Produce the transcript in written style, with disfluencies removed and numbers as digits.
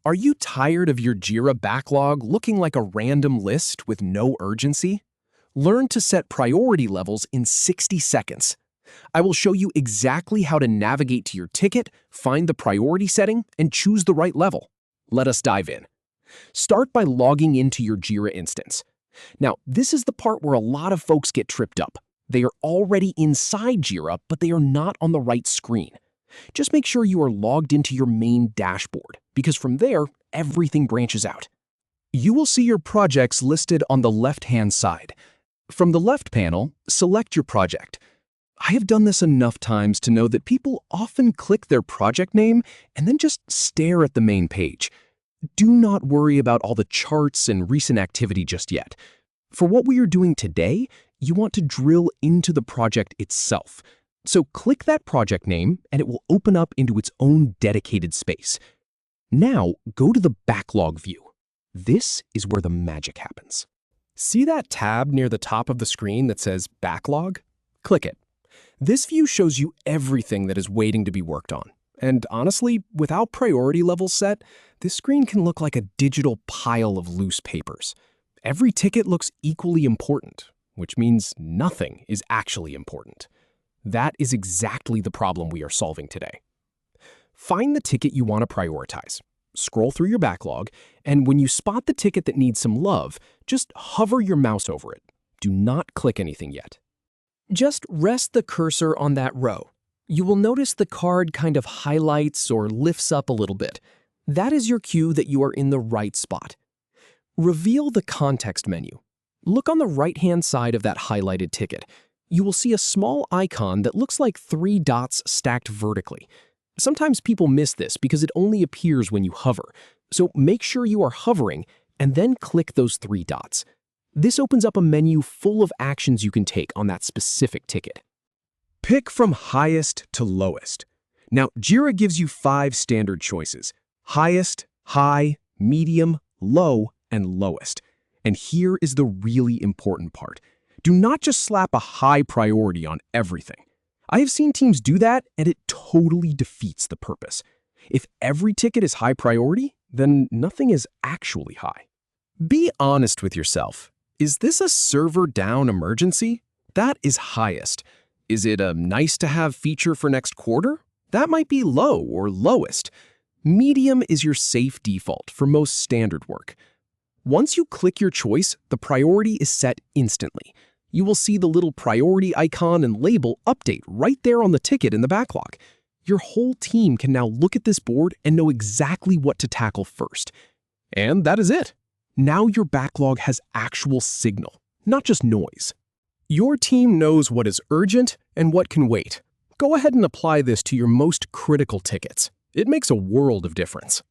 Are you tired of your Jira backlog looking like a random list with no urgency? Learn to set priority levels in 60 seconds. I will show you exactly how to navigate to your ticket, find the priority setting, and choose the right level. Let us dive in. Start by logging into your Jira instance. Now, this is the part where a lot of folks get tripped up. They are already inside Jira, but they are not on the right screen. Just make sure you are logged into your main dashboard, because from there, everything branches out. You will see your projects listed on the left-hand side. From the left panel, select your project. I have done this enough times to know that people often click their project name and then just stare at the main page. Do not worry about all the charts and recent activity just yet. For what we are doing today, you want to drill into the project itself. So click that project name and it will open up into its own dedicated space. Now go to the backlog view. This is where the magic happens. See that tab near the top of the screen that says Backlog? Click it. This view shows you everything that is waiting to be worked on. And honestly, without priority levels set, this screen can look like a digital pile of loose papers. Every ticket looks equally important, which means nothing is actually important. That is exactly the problem we are solving today. Find the ticket you want to prioritize. Scroll through your backlog, and when you spot the ticket that needs some love, just hover your mouse over it. Do not click anything yet. Just rest the cursor on that row. You will notice the card kind of highlights or lifts up a little bit. That is your cue that you are in the right spot. Reveal the context menu. Look on the right-hand side of that highlighted ticket. You will see a small icon that looks like 3 dots stacked vertically. Sometimes people miss this because it only appears when you hover. So make sure you are hovering and then click those 3 dots. This opens up a menu full of actions you can take on that specific ticket. Pick from highest to lowest. Now, Jira gives you 5 standard choices: highest, high, medium, low, and lowest. And here is the really important part. Do not just slap a high priority on everything. I have seen teams do that, and it totally defeats the purpose. If every ticket is high priority, then nothing is actually high. Be honest with yourself. Is this a server-down emergency? That is highest. Is it a nice-to-have feature for next quarter? That might be low or lowest. Medium is your safe default for most standard work. Once you click your choice, the priority is set instantly. You will see the little priority icon and label update right there on the ticket in the backlog. Your whole team can now look at this board and know exactly what to tackle first. And that is it. Now your backlog has actual signal, not just noise. Your team knows what is urgent and what can wait. Go ahead and apply this to your most critical tickets. It makes a world of difference.